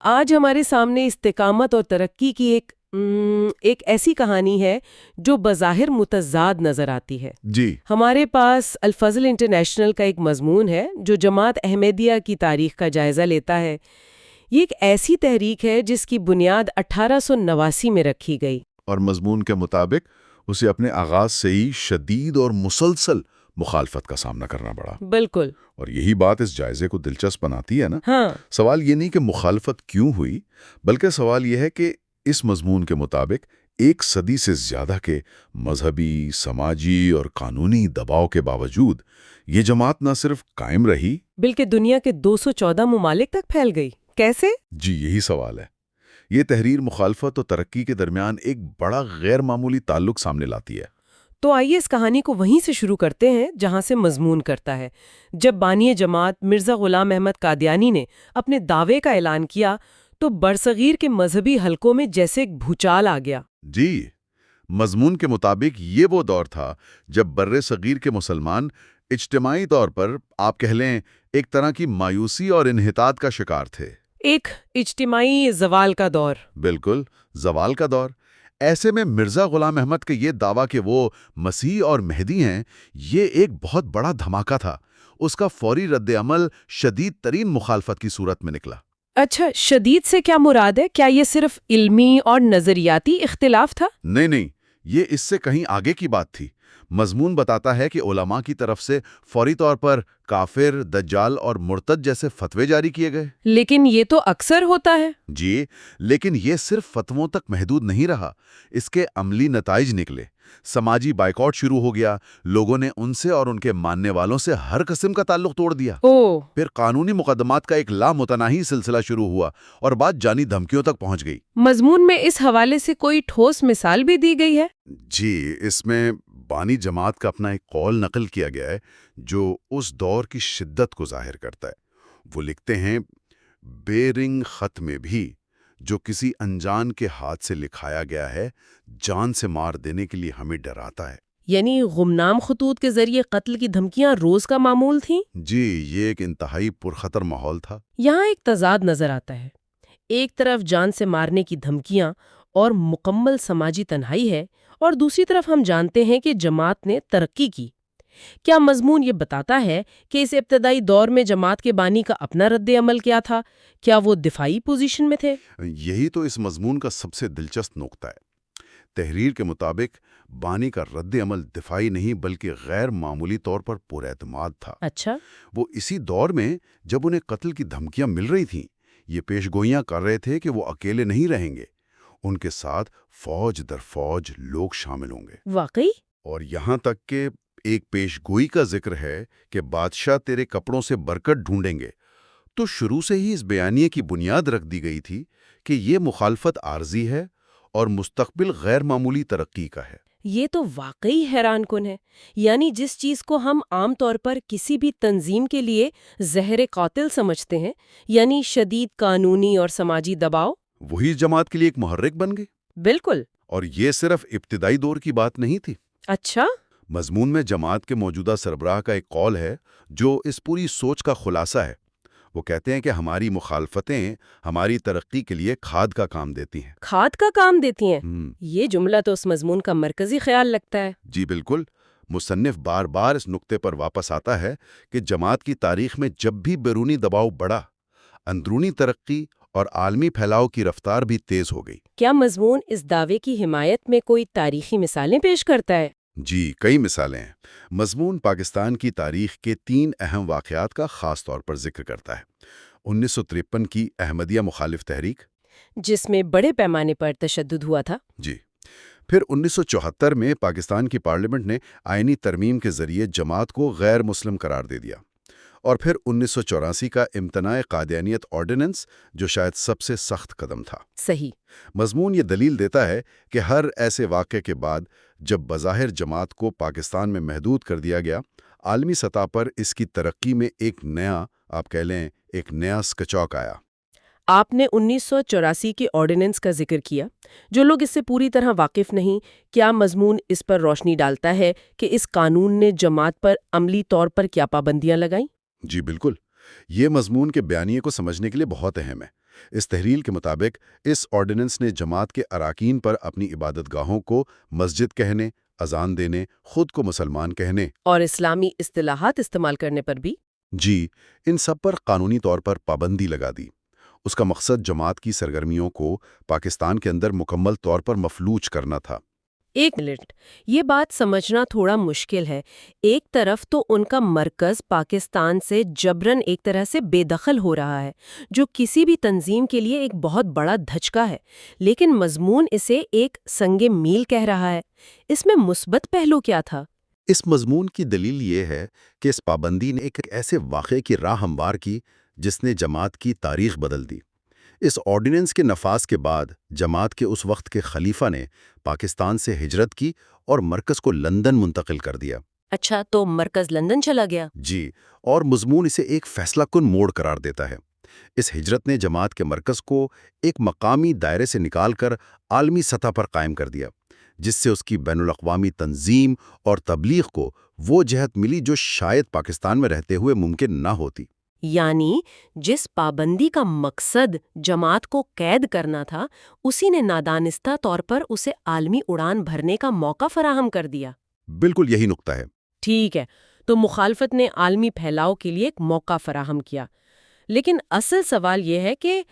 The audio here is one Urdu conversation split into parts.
آج ہمارے سامنے استقامت اور ترقی کی ایک ایسی کہانی ہے جو بظاہر متضاد نظر آتی ہے۔ جی ہمارے پاس الفضل انٹرنیشنل کا ایک مضمون ہے جو جماعت احمدیہ کی تاریخ کا جائزہ لیتا ہے۔ یہ ایک ایسی تحریک ہے جس کی بنیاد 1889 میں رکھی گئی، اور مضمون کے مطابق اسے اپنے آغاز سے ہی شدید اور مسلسل مخالفت کا سامنا کرنا پڑا۔ بالکل۔ اور یہی بات اس جائزے کو دلچسپ بناتی ہے نا۔ ہاں، سوال یہ نہیں کہ مخالفت کیوں ہوئی، بلکہ سوال یہ ہے کہ اس مضمون کے مطابق ایک صدی سے زیادہ کے مذہبی، سماجی اور قانونی دباؤ کے باوجود یہ جماعت نہ صرف قائم رہی بلکہ دنیا کے 214 ممالک تک پھیل گئی۔ کیسے؟ جی یہی سوال ہے۔ یہ تحریر مخالفت اور ترقی کے درمیان ایک بڑا غیر معمولی تعلق سامنے لاتی ہے۔ تو آئیے اس کہانی کو وہیں سے شروع کرتے ہیں جہاں سے مضمون کرتا ہے۔ جب بانی جماعت مرزا غلام احمد قادیانی نے اپنے دعوے کا اعلان کیا تو برصغیر کے مذہبی حلقوں میں جیسے ایک بھوچال آ گیا۔ جی مضمون کے مطابق یہ وہ دور تھا جب بر صغیر کے مسلمان اجتماعی طور پر آپ کہہ لیں ایک طرح کی مایوسی اور انحطاط کا شکار تھے۔ ایک اجتماعی زوال کا دور۔ بالکل، زوال کا دور۔ ایسے میں مرزا غلام احمد کے یہ دعویٰ کہ وہ مسیح اور مہدی ہیں، یہ ایک بہت بڑا دھماکہ تھا۔ اس کا فوری رد عمل شدید ترین مخالفت کی صورت میں نکلا۔ اچھا، شدید سے کیا مراد ہے؟ کیا یہ صرف علمی اور نظریاتی اختلاف تھا؟ نہیں، یہ اس سے کہیں آگے کی بات تھی۔ مضمون بتاتا ہے کہ علماء کی طرف سے فوری طور پر کافر، دجال اور مرتد جیسے فتوے جاری کیے گئے۔ لیکن یہ تو اکثر ہوتا ہے۔ جی، لیکن یہ صرف فتووں تک محدود نہیں رہا، اس کے عملی نتائج نکلے۔ سماجی بائیکاٹ شروع ہو گیا، لوگوں نے ان سے اور ان کے ماننے والوں سے ہر قسم کا تعلق توڑ دیا۔ پھر قانونی مقدمات کا ایک لامتناہی سلسلہ شروع ہوا اور بات جانی دھمکیوں تک پہنچ گئی۔ مضمون میں اس حوالے سے کوئی ٹھوس مثال بھی دی گئی ہے؟ جی، اس میں بانی جماعت کا اپنا ایک قول نقل کیا گیا ہے جو اس دور کی شدت کو ظاہر کرتا ہے۔ وہ لکھتے ہیں، بے رنگ خط میں بھی جو کسی انجان کے ہاتھ سے لکھایا گیا ہے، جان سے مار دینے کے لیے ہمیں ڈراتا ہے۔ یعنی غمنام خطوط کے ذریعے قتل کی دھمکیاں روز کا معمول تھیں؟ جی، یہ ایک انتہائی پرخطر ماحول تھا۔ یہاں ایک تضاد نظر آتا ہے۔ ایک طرف جان سے مارنے کی دھمکیاں اور مکمل سماجی تنہائی ہے، اور دوسری طرف ہم جانتے ہیں کہ جماعت نے ترقی کی۔ کیا مضمون یہ بتاتا ہے کہ اس ابتدائی دور میں جماعت کے بانی کا اپنا رد عمل کیا تھا؟ کیا وہ دفاعی پوزیشن میں تھے؟ یہی تو اس مضمون کا سب سے دلچسپ نقطہ ہے۔ تحریر کے مطابق بانی کا رد عمل دفاعی نہیں بلکہ غیر معمولی طور پر پر اعتماد تھا۔ اچھا، وہ اسی دور میں جب انہیں قتل کی دھمکیاں مل رہی تھیں، یہ پیش گوئیاں کر رہے تھے کہ وہ اکیلے نہیں رہیں گے، ان کے ساتھ فوج در فوج لوگ شامل ہوں گے۔ واقعی؟ اور یہاں تک کہ ایک پیش گوئی کا ذکر ہے کہ بادشاہ تیرے کپڑوں سے برکت ڈھونڈیں گے۔ تو شروع سے ہی اس بیانیے کی بنیاد رکھ دی گئی تھی کہ یہ مخالفت عارضی ہے اور مستقبل غیر معمولی ترقی کا ہے۔ یہ تو واقعی حیران کن ہے۔ یعنی جس چیز کو ہم عام طور پر کسی بھی تنظیم کے لیے زہر قاتل سمجھتے ہیں، یعنی شدید قانونی اور سماجی دباؤ، وہی جماعت کے لیے ایک محرک بن گئی۔ بالکل۔ اور یہ صرف ابتدائی دور کی بات نہیں تھی۔ اچھا، مضمون میں جماعت کے موجودہ سربراہ کا ایک قول ہے جو اس پوری سوچ کا خلاصہ ہے۔ وہ کہتے ہیں کہ ہماری مخالفتیں ہماری ترقی کے لیے کھاد کا کام دیتی ہیں۔ کھاد کا کام دیتی ہیں؟ یہ جملہ تو اس مضمون کا مرکزی خیال لگتا ہے۔ جی بالکل۔ مصنف بار بار اس نقطے پر واپس آتا ہے کہ جماعت کی تاریخ میں جب بھی بیرونی دباؤ بڑھا، اندرونی ترقی اور عالمی پھیلاؤ کی رفتار بھی تیز ہو گئی۔ کیا مضمون اس دعوے کی حمایت میں کوئی تاریخی مثالیں پیش کرتا ہے؟ جی، کئی مثالیں ہیں۔ مضمون پاکستان کی تاریخ کے 3 اہم واقعات کا خاص طور پر ذکر کرتا ہے۔ 1953 کی احمدیہ مخالف تحریک، جس میں بڑے پیمانے پر تشدد ہوا تھا۔ جی۔ پھر 1974 میں پاکستان کی پارلیمنٹ نے آئینی ترمیم کے ذریعے جماعت کو غیر مسلم قرار دے دیا۔ اور پھر 1984 کا امتناع قادیانیت آرڈیننس، جو شاید سب سے سخت قدم تھا۔ صحیح۔ مضمون یہ دلیل دیتا ہے کہ ہر ایسے واقعے کے بعد جب بظاہر جماعت کو پاکستان میں محدود کر دیا گیا، عالمی سطح پر اس کی ترقی میں ایک نیا، آپ کہہ لیں، ایک نیا سکچاک آیا۔ آپ نے 1984 کے آرڈیننس کا ذکر کیا۔ جو لوگ اس سے پوری طرح واقف نہیں، کیا مضمون اس پر روشنی ڈالتا ہے کہ اس قانون نے جماعت پر عملی طور پر کیا پابندیاں لگائیں؟ جی بالکل۔ یہ مضمون کے بیانیے کو سمجھنے کے لیے بہت اہم ہے۔ اس تحریل کے مطابق اس آرڈیننس نے جماعت کے اراکین پر اپنی عبادت گاہوں کو مسجد کہنے، اذان دینے، خود کو مسلمان کہنے اور اسلامی اصطلاحات استعمال کرنے پر بھی؟ جی، ان سب پر قانونی طور پر پابندی لگا دی۔ اس کا مقصد جماعت کی سرگرمیوں کو پاکستان کے اندر مکمل طور پر مفلوج کرنا تھا۔ ایک منٹ، یہ بات سمجھنا تھوڑا مشکل ہے۔ ایک طرف تو ان کا مرکز پاکستان سے جبراً ایک طرح سے بے دخل ہو رہا ہے، جو کسی بھی تنظیم کے لیے ایک بہت بڑا دھچکا ہے، لیکن مضمون اسے ایک سنگ میل کہہ رہا ہے۔ اس میں مثبت پہلو کیا تھا؟ اس مضمون کی دلیل یہ ہے کہ اس پابندی نے ایک ایسے واقعے کی راہ ہموار کی جس نے جماعت کی تاریخ بدل دی۔ اس آرڈیننس کے نفاذ کے بعد جماعت کے اس وقت کے خلیفہ نے پاکستان سے ہجرت کی اور مرکز کو لندن منتقل کر دیا۔ اچھا، تو مرکز لندن چلا گیا؟ جی، اور مضمون اسے ایک فیصلہ کن موڑ قرار دیتا ہے۔ اس ہجرت نے جماعت کے مرکز کو ایک مقامی دائرے سے نکال کر عالمی سطح پر قائم کر دیا، جس سے اس کی بین الاقوامی تنظیم اور تبلیغ کو وہ جہت ملی جو شاید پاکستان میں رہتے ہوئے ممکن نہ ہوتی۔ یعنی جس پابندی کا مقصد جماعت کو قید کرنا تھا، اسی نے نادانستہ طور پر اسے عالمی اڑان بھرنے کا موقع فراہم کر دیا۔ بالکل یہی نقطہ ہے۔ ٹھیک ہے، تو مخالفت نے عالمی پھیلاؤ کے لیے ایک موقع فراہم کیا، لیکن اصل سوال یہ ہے کہ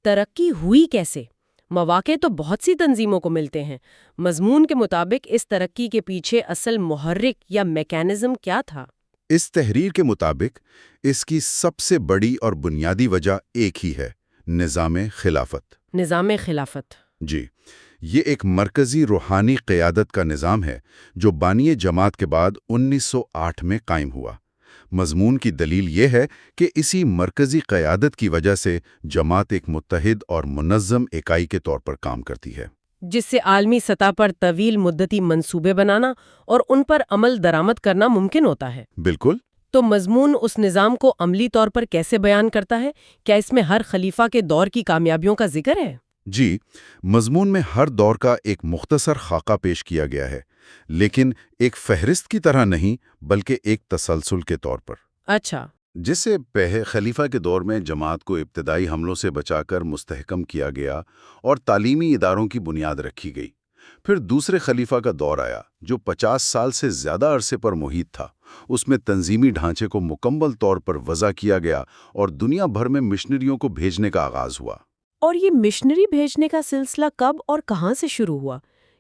ترقی ہوئی کیسے؟ مواقع تو بہت سی تنظیموں کو ملتے ہیں۔ مضمون کے مطابق اس ترقی کے پیچھے اصل محرک یا میکانزم کیا تھا؟ اس تحریر کے مطابق اس کی سب سے بڑی اور بنیادی وجہ ایک ہی ہے: نظام خلافت۔ نظام خلافت؟ جی، یہ ایک مرکزی روحانی قیادت کا نظام ہے جو بانی جماعت کے بعد 1908 میں قائم ہوا۔ مضمون کی دلیل یہ ہے کہ اسی مرکزی قیادت کی وجہ سے جماعت ایک متحد اور منظم اکائی کے طور پر کام کرتی ہے، جس سے عالمی سطح پر طویل مدتی منصوبے بنانا اور ان پر عمل درآمد کرنا ممکن ہوتا ہے۔ بالکل۔ تو مضمون اس نظام کو عملی طور پر کیسے بیان کرتا ہے؟ کیا اس میں ہر خلیفہ کے دور کی کامیابیوں کا ذکر ہے؟ جی، مضمون میں ہر دور کا ایک مختصر خاکہ پیش کیا گیا ہے، لیکن ایک فہرست کی طرح نہیں بلکہ ایک تسلسل کے طور پر۔ اچھا۔ جس سے پہلے خلیفہ کے دور میں جماعت کو ابتدائی حملوں سے بچا کر مستحکم کیا گیا اور تعلیمی اداروں کی بنیاد رکھی گئی۔ پھر دوسرے خلیفہ کا دور آیا جو 50 سال سے زیادہ عرصے پر محیط تھا۔ اس میں تنظیمی ڈھانچے کو مکمل طور پر وضع کیا گیا اور دنیا بھر میں مشنریوں کو بھیجنے کا آغاز ہوا۔ اور یہ مشنری بھیجنے کا سلسلہ کب اور کہاں سے شروع ہوا؟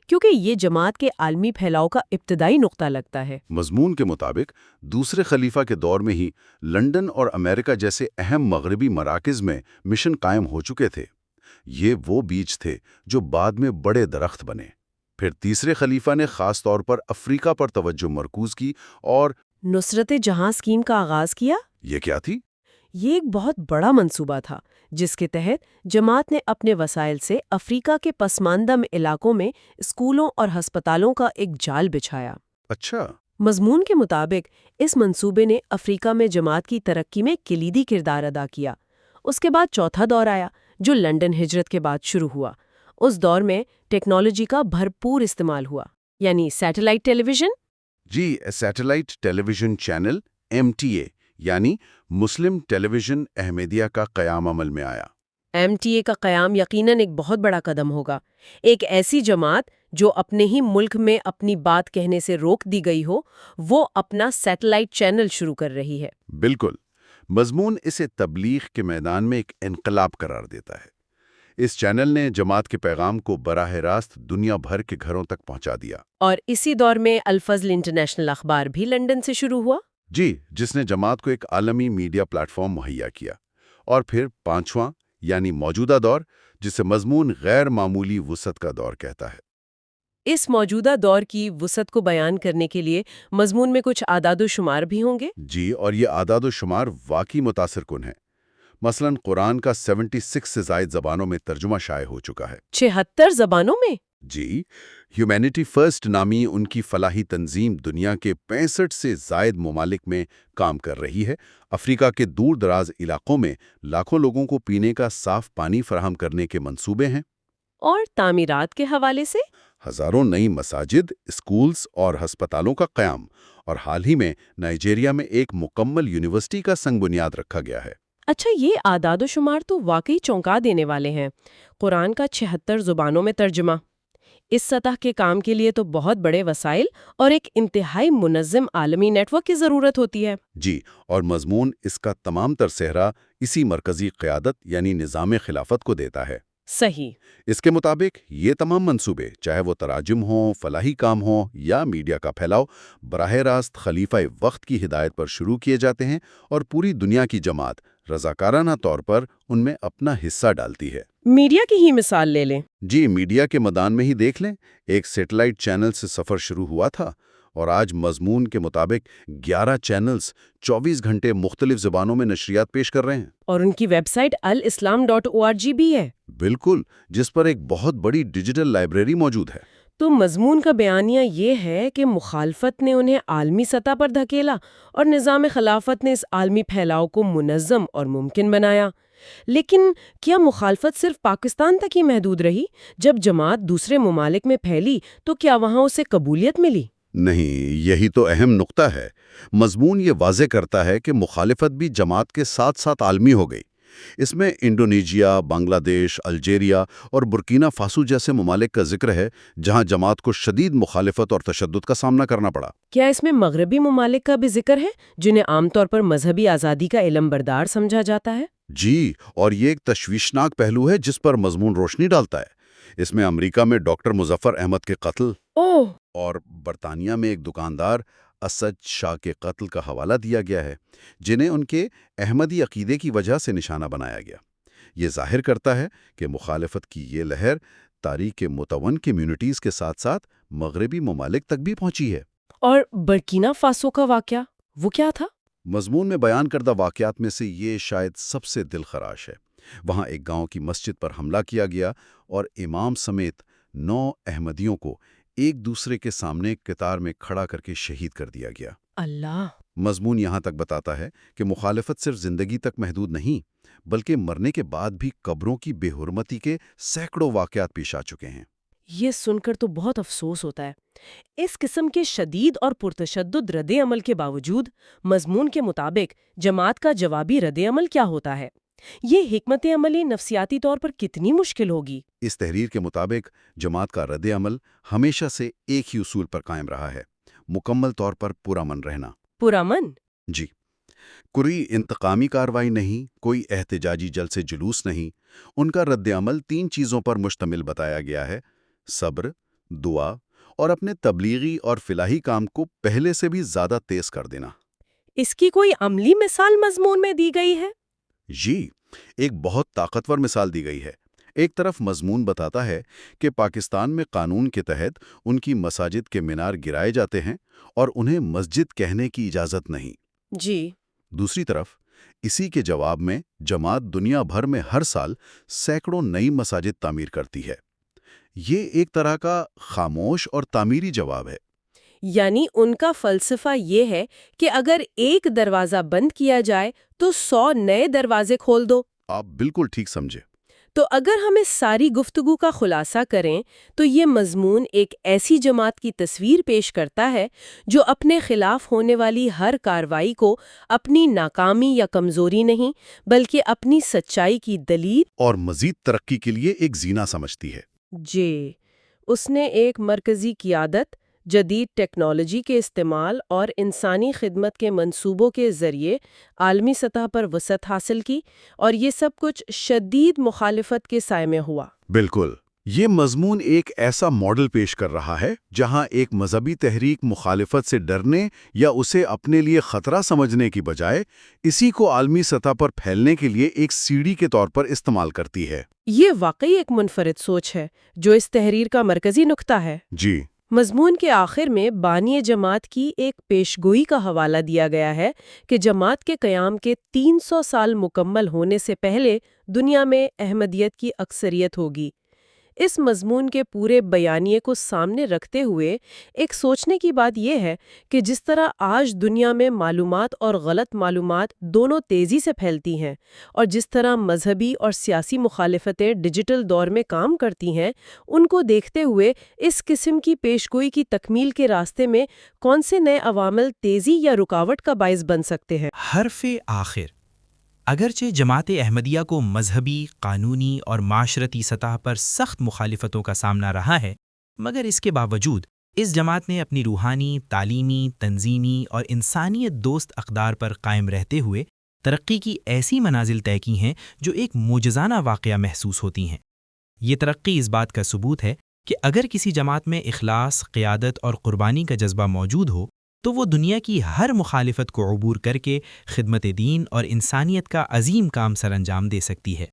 کیونکہ یہ جماعت کے عالمی پھیلاؤ کا ابتدائی نقطہ لگتا ہے۔ مضمون کے مطابق دوسرے خلیفہ کے دور میں ہی لندن اور امریکہ جیسے اہم مغربی مراکز میں مشن قائم ہو چکے تھے۔ یہ وہ بیج تھے جو بعد میں بڑے درخت بنے۔ پھر تیسرے خلیفہ نے خاص طور پر افریقہ پر توجہ مرکوز کی اور نصرت جہاں اسکیم کا آغاز کیا۔ یہ کیا تھی؟ یہ ایک بہت بڑا منصوبہ تھا جس کے تحت جماعت نے اپنے وسائل سے افریقہ کے پسماندہ علاقوں میں اسکولوں اور ہسپتالوں کا ایک جال بچھایا۔ اچھا۔ مضمون کے مطابق اس منصوبے نے افریقہ میں جماعت کی ترقی میں کلیدی کردار ادا کیا۔ اس کے بعد چوتھا دور آیا جو لندن ہجرت کے بعد شروع ہوا۔ اس دور میں ٹیکنالوجی کا بھرپور استعمال ہوا، یعنی سیٹلائٹ ٹیلی ویژن۔ جی، سیٹلائٹ ٹیلی ویژن چینل MTA یعنی مسلم ٹیلی ویژن احمدیہ کا قیام عمل میں آیا۔ MTA کا قیام یقیناً ایک بہت بڑا قدم ہوگا۔ ایک ایسی جماعت جو اپنے ہی ملک میں اپنی بات کہنے سے روک دی گئی ہو، وہ اپنا سیٹلائٹ چینل شروع کر رہی ہے۔ بالکل۔ مضمون اسے تبلیغ کے میدان میں ایک انقلاب قرار دیتا ہے۔ اس چینل نے جماعت کے پیغام کو براہ راست دنیا بھر کے گھروں تک پہنچا دیا۔ اور اسی دور میں الفضل انٹرنیشنل اخبار بھی لندن سے شروع ہوا۔ جی، جس نے جماعت کو ایک عالمی میڈیا پلیٹ فارم مہیا کیا۔ اور پھر پانچواں یعنی موجودہ دور، جسے مضمون غیر معمولی وسعت کا دور کہتا ہے۔ اس موجودہ دور کی وسعت کو بیان کرنے کے لیے مضمون میں کچھ اعداد و شمار بھی ہوں گے؟ جی، اور یہ اعداد و شمار واقعی متاثر کن ہیں۔ مثلا قرآن کا 76 سے زائد زبانوں میں ترجمہ شائع ہو چکا ہے۔ 76 زبانوں میں؟ جی، ہیومینٹی فرسٹ نامی ان کی فلاحی تنظیم دنیا کے 65 سے زائد ممالک میں کام کر رہی ہے۔ افریقہ کے دور دراز علاقوں میں لاکھوں لوگوں کو پینے کا صاف پانی فراہم کرنے کے منصوبے ہیں۔ اور تعمیرات کے حوالے سے ہزاروں نئی مساجد، اسکولز اور ہسپتالوں کا قیام، اور حال ہی میں نائجیریا میں ایک مکمل یونیورسٹی کا سنگ بنیاد رکھا گیا ہے۔ اچھا، یہ اعداد و شمار تو واقعی چونکا دینے والے ہیں۔ قرآن کا 76 زبانوں میں ترجمہ، اس سطح کے کام کے لیے تو بہت بڑے وسائل اور ایک انتہائی منظم عالمی نیٹ ورک کی ضرورت ہوتی ہے۔ جی، اور مضمون اس کا تمام تر صحرا اسی مرکزی قیادت یعنی نظام خلافت کو دیتا ہے۔ صحیح۔ اس کے مطابق یہ تمام منصوبے، چاہے وہ تراجم ہوں، فلاحی کام ہوں یا میڈیا کا پھیلاؤ، براہ راست خلیفہ وقت کی ہدایت پر شروع کیے جاتے ہیں اور پوری دنیا کی جماعت رضاکارانہ طور پر ان میں اپنا حصہ ڈالتی ہے۔ میڈیا کی ہی مثال لے لیں۔ جی، میڈیا کے میدان میں ہی دیکھ لیں، ایک سیٹلائٹ چینل سے سفر شروع ہوا تھا اور آج مضمون کے مطابق 11 چینلز 24 گھنٹے مختلف زبانوں میں نشریات پیش کر رہے ہیں۔ اور ان کی ویب سائٹ alislam.org بھی ہے۔ بالکل، جس پر ایک بہت بڑی ڈیجیٹل لائبریری موجود ہے۔ تو مضمون کا بیانیہ یہ ہے کہ مخالفت نے انہیں عالمی سطح پر دھکیلا اور نظام خلافت نے اس عالمی پھیلاؤ کو منظم اور ممکن بنایا۔ لیکن کیا مخالفت صرف پاکستان تک ہی محدود رہی؟ جب جماعت دوسرے ممالک میں پھیلی تو کیا وہاں اسے قبولیت ملی؟ نہیں، یہی تو اہم نقطہ ہے۔ مضمون یہ واضح کرتا ہے کہ مخالفت بھی جماعت کے ساتھ ساتھ عالمی ہو گئی۔ اس میں انڈونیشیا، بنگلہ دیش، الجیریا اور برکینا فاسو جیسے ممالک کا ذکر ہے جہاں جماعت کو شدید مخالفت اور تشدد کا سامنا کرنا پڑا۔ کیا اس میں مغربی ممالک کا بھی ذکر ہے جنہیں عام طور پر مذہبی آزادی کا علم بردار سمجھا جاتا ہے؟ جی، اور یہ ایک تشویشناک پہلو ہے جس پر مضمون روشنی ڈالتا ہے۔ اس میں امریکہ میں ڈاکٹر مظفر احمد کے قتل اوہ! اور برطانیہ میں ایک دکاندار اسد شاہ کے قتل کا حوالہ دیا گیا ہے، جنہیں ان کے احمدی عقیدے کی وجہ سے نشانہ بنایا گیا۔ یہ ظاہر کرتا ہے کہ مخالفت کی یہ لہر تاریخ متون کمیونٹیز کے ساتھ ساتھ مغربی ممالک تک بھی پہنچی ہے۔ اور برکینا فاسو کا واقعہ وہ کیا تھا؟ مضمون میں بیان کردہ واقعات میں سے یہ شاید سب سے دل خراش ہے۔ وہاں ایک گاؤں کی مسجد پر حملہ کیا گیا اور امام سمیت 9 احمدیوں کو ایک دوسرے کے سامنے قطار میں کھڑا کر کے شہید کر دیا گیا۔ اللہ! مضمون یہاں تک بتاتا ہے کہ مخالفت صرف زندگی تک محدود نہیں، بلکہ مرنے کے بعد بھی قبروں کی بے حرمتی کے سینکڑوں واقعات پیش آ چکے ہیں۔ یہ سن کر تو بہت افسوس ہوتا ہے۔ اس قسم کے شدید اور پرتشدد رد عمل کے باوجود مضمون کے مطابق جماعت کا جوابی رد عمل کیا ہوتا ہے؟ یہ حکمت عملی نفسیاتی طور پر کتنی مشکل ہوگی؟ اس تحریر کے مطابق جماعت کا رد عمل ہمیشہ سے ایک ہی اصول پر قائم رہا ہے: مکمل طور پر پرامن رہنا۔ پرامن؟ جی، کوئی انتقامی کارروائی نہیں، کوئی احتجاجی جلسے جلوس نہیں۔ ان کا رد عمل 3 چیزوں پر مشتمل بتایا گیا ہے: صبر، دعا اور اپنے تبلیغی اور فلاحی کام کو پہلے سے بھی زیادہ تیز کر دینا۔ اس کی کوئی عملی مثال مضمون میں دی گئی ہے؟ جی، ایک بہت طاقتور مثال دی گئی ہے۔ ایک طرف مضمون بتاتا ہے کہ پاکستان میں قانون کے تحت ان کی مساجد کے مینار گرائے جاتے ہیں اور انہیں مسجد کہنے کی اجازت نہیں۔ جی۔ دوسری طرف اسی کے جواب میں جماعت دنیا بھر میں ہر سال سینکڑوں نئی مساجد تعمیر کرتی ہے۔ یہ ایک طرح کا خاموش اور تعمیری جواب ہے۔ یعنی ان کا فلسفہ یہ ہے کہ اگر ایک دروازہ بند کیا جائے تو 100 نئے دروازے کھول دو۔ آپ بالکل ٹھیک سمجھے۔ تو اگر ہم اس ساری گفتگو کا خلاصہ کریں تو یہ مضمون ایک ایسی جماعت کی تصویر پیش کرتا ہے جو اپنے خلاف ہونے والی ہر کارروائی کو اپنی ناکامی یا کمزوری نہیں بلکہ اپنی سچائی کی دلیل اور مزید ترقی کے لیے ایک زینہ سمجھتی ہے۔ جی، اس نے ایک مرکزی قیادت، جدید ٹیکنالوجی کے استعمال اور انسانی خدمت کے منصوبوں کے ذریعے عالمی سطح پر وسعت حاصل کی، اور یہ سب کچھ شدید مخالفت کے سائے میں ہوا۔ بالکل، یہ مضمون ایک ایسا ماڈل پیش کر رہا ہے جہاں ایک مذہبی تحریک مخالفت سے ڈرنے یا اسے اپنے لیے خطرہ سمجھنے کی بجائے اسی کو عالمی سطح پر پھیلنے کے لیے ایک سیڑھی کے طور پر استعمال کرتی ہے۔ یہ واقعی ایک منفرد سوچ ہے جو اس تحریر کا مرکزی نقطہ ہے۔ جی، مضمون کے آخر میں بانی جماعت کی ایک پیشگوئی کا حوالہ دیا گیا ہے کہ جماعت کے قیام کے 300 سال مکمل ہونے سے پہلے دنیا میں احمدیت کی اکثریت ہوگی۔ اس مضمون کے پورے بیانیے کو سامنے رکھتے ہوئے ایک سوچنے کی بات یہ ہے کہ جس طرح آج دنیا میں معلومات اور غلط معلومات دونوں تیزی سے پھیلتی ہیں، اور جس طرح مذہبی اور سیاسی مخالفتیں ڈیجیٹل دور میں کام کرتی ہیں، ان کو دیکھتے ہوئے اس قسم کی پیشگوئی کی تکمیل کے راستے میں کون سے نئے عوامل تیزی یا رکاوٹ کا باعث بن سکتے ہیں؟ حرف آخر اگرچہ جماعت احمدیہ کو مذہبی، قانونی اور معاشرتی سطح پر سخت مخالفتوں کا سامنا رہا ہے، مگر اس کے باوجود اس جماعت نے اپنی روحانی، تعلیمی، تنظیمی اور انسانیت دوست اقدار پر قائم رہتے ہوئے ترقی کی ایسی منازل طے کی ہیں جو ایک معجزانہ واقعہ محسوس ہوتی ہیں۔ یہ ترقی اس بات کا ثبوت ہے کہ اگر کسی جماعت میں اخلاص، قیادت اور قربانی کا جذبہ موجود ہو تو وہ دنیا کی ہر مخالفت کو عبور کر کے خدمت دین اور انسانیت کا عظیم کام سر انجام دے سکتی ہے۔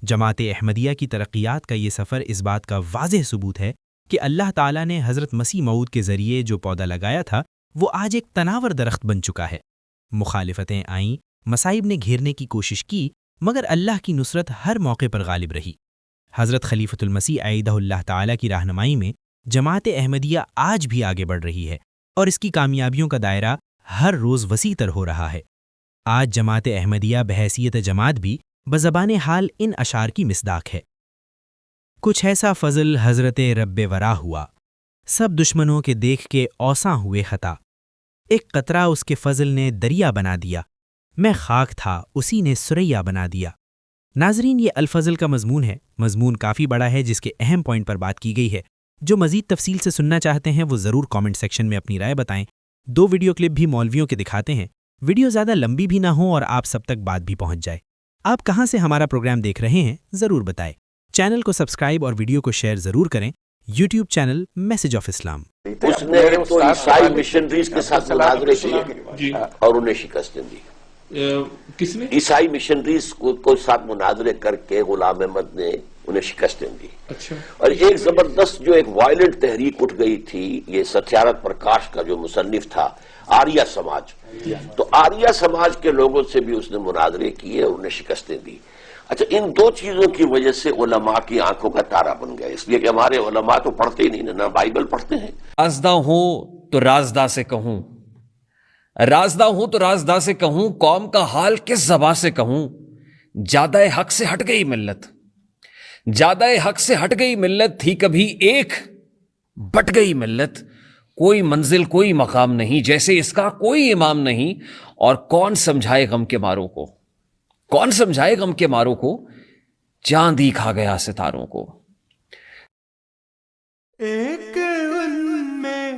جماعت احمدیہ کی ترقیات کا یہ سفر اس بات کا واضح ثبوت ہے کہ اللہ تعالیٰ نے حضرت مسیح موعود کے ذریعے جو پودا لگایا تھا وہ آج ایک تناور درخت بن چکا ہے۔ مخالفتیں آئیں، مصائب نے گھیرنے کی کوشش کی، مگر اللہ کی نصرت ہر موقع پر غالب رہی۔ حضرت خلیفۃ المسیح ایدہ اللہ تعالیٰ کی رہنمائی میں جماعت احمدیہ آج بھی آگے بڑھ رہی ہے اور اس کی کامیابیوں کا دائرہ ہر روز وسیع تر ہو رہا ہے۔ آج جماعت احمدیہ بحیثیت جماعت بھی بزبان حال ان اشعار کی مصداق ہے۔ کچھ ایسا فضل حضرت رب ورا ہوا، سب دشمنوں کے دیکھ کے اوساں ہوئے خطا، ایک قطرہ اس کے فضل نے دریا بنا دیا، میں خاک تھا اسی نے سریا بنا دیا۔ ناظرین، یہ الفضل کا مضمون ہے۔ مضمون کافی بڑا ہے جس کے اہم پوائنٹ پر بات کی گئی ہے۔ جو مزید تفصیل سے سننا چاہتے ہیں وہ ضرور کامنٹ سیکشن میں اپنی رائے بتائیں۔ 2 ویڈیو کلپ بھی مولویوں کے دکھاتے ہیں، ویڈیو زیادہ لمبی بھی نہ ہو اور آپ سب تک بات بھی پہنچ جائے۔ آپ کہاں سے ہمارا پروگرام دیکھ رہے ہیں ضرور بتائیں۔ چینل کو سبسکرائب اور ویڈیو کو شیئر ضرور کریں۔ یوٹیوب چینل میسج آف اسلام۔ اس نے تو عیسائی مشنریز کے ساتھ مناظرے کیے اور انہیں شکست دی۔ کس نے؟ عیسائی مشنریز کو ساتھ مناظرے کر کے غلام احمد نے انہیں شکستیں دی۔ اچھا۔ اور ایک زبردست جو ایک وائلنٹ تحریک اٹھ گئی تھی، یہ ستیارتھ پرکاش کا جو مصنف تھا، آریہ سماج، تو آریہ سماج کے لوگوں سے بھی اس نے مناظرے کیے اور انہیں شکستیں دی۔ اچھا، ان 2 چیزوں کی وجہ سے علماء کی آنکھوں کا تارا بن گیا، اس لیے کہ ہمارے علماء تو پڑھتے ہی نہیں، نہ بائبل پڑھتے ہیں۔ رازداں ہوں تو رازداں سے کہوں، رازداں ہوں تو رازداں سے کہوں، قوم کا حال کس زباں سے کہوں، جادہ حق سے ہٹ گئی ملت، جادہ حق سے ہٹ گئی ملت، تھی کبھی ایک بٹ گئی ملت، کوئی منزل کوئی مقام نہیں، جیسے اس کا کوئی امام نہیں، اور کون سمجھائے غم کے ماروں کو، کون سمجھائے غم کے ماروں کو، چاند ہی کھا گیا ستاروں کو۔ ایک ان میں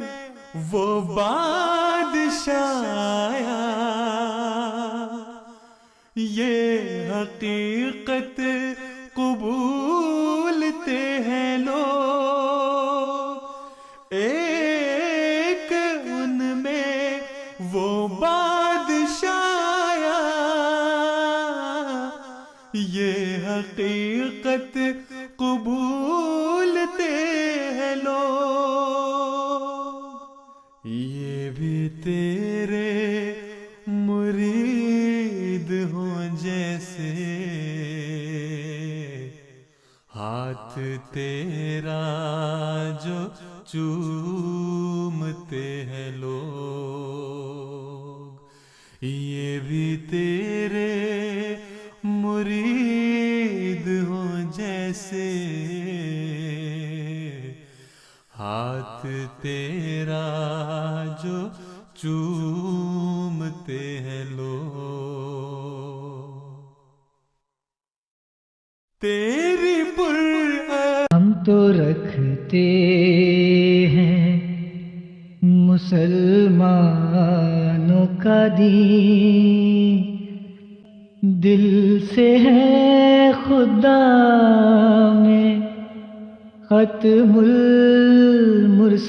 وہ بادشاہ آیا، یہ حقیقت قبولتے ہیں لوگ، ایک ان میں وہ بادشاہ آیا، یہ حقیقت قبولتے ہیں لوگ، یہ بھی تیرے مرید ہوں جیسے، ہاتھ تیرا جو چومتے ہیں لوگ، یہ بھی تیرے مرید ہوں جیسے، ہاتھ تیرا جو چومتے ہیں لوگ، تیری ہم تو رکھتے ہیں مسلمانوں کا دین، دل سے ہے خدا میں ختم المرسلین،